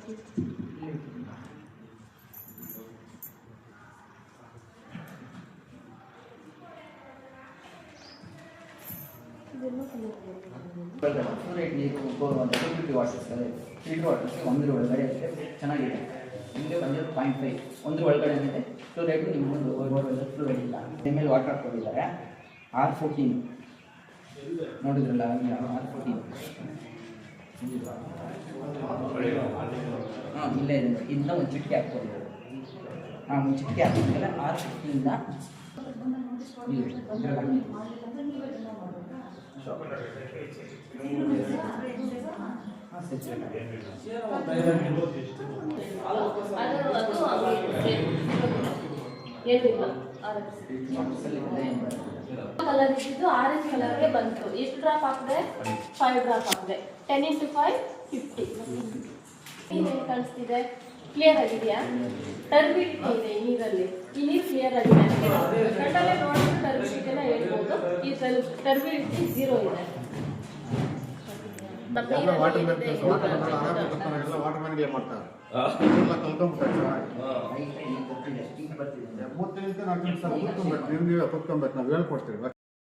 Fluoride ನೀರು borewell 250 waters filter waters 1 ಒಳಗಡೆ ಇರುತ್ತೆ, ಚೆನ್ನಾಗಿದೆ. ನಿಮಗೆ ಬಂದಿರೋ 0.5 1 ಒಳಗಡೆ ಇದೆ ಫ್ಲೋರೈಡ್. ನಿಮ್ಗೊಂದು ಬೋರ್ವೆಲ್ ಫ್ಲೋರೈಡ್ ಇಲ್ಲ. ಮೇಲೆ ವಾಟರ್ ಹಾಕ್ಕೊಂಡಿದ್ದಾರೆ R14 ನೋಡಿದ್ರಲ್ಲ, R14 ಹಾಂ ಇಲ್ಲೇ ಇದೆ. ಇದನ್ನ ಒಂದು ಚಿಟಿಕೆ ಹಾಕ್ಕೊಂಡಿದ್ದಾರೆ. ಒಂದು ಚಿಟಿಕೆ ಹಾಕಿದ್ಮೇಲೆ R15ನ ಕಲರ್ ಇದ್ದು ಆರೆಂಜ್ ಕಲರ್ಗೆ ಬಂತು. ಎಷ್ಟು ಡ್ರಾಪ್ ಹಾಕಿದೆ? 5 ಡ್ರಾಪ್ ಹಾಕಿದೆ. 10 × 5 50. ಏನೇನು ಕಾಣಿಸ್ತಿದೆ? ಕ್ಲಿಯರ್ ಆಗಿದೆಯಾ? ಟರ್ಬಿಡಿಟಿ ಇದೆ ಈ ನೀರಲ್ಲಿ. ಈ ನೀರು ಕ್ಲಿಯರ್ ಆಗಿದೆ. ಕಣ್ಣಲ್ಲೇ ನೋಡಿದ್ರೆ ಟರ್ಬಿಡಿಟಿನ ಹೇಳ್ಬೋದು. ಈ ಟರ್ಬಿಡಿಟಿ 0 ಇದೆ. ವಾಟರ್ ಮ್ಯಾನ್ಗೆ ಮಾಡ್ತಾರೆ. ನಾವು ಹೇಳ್ಕೊಡ್ತೀವಿ.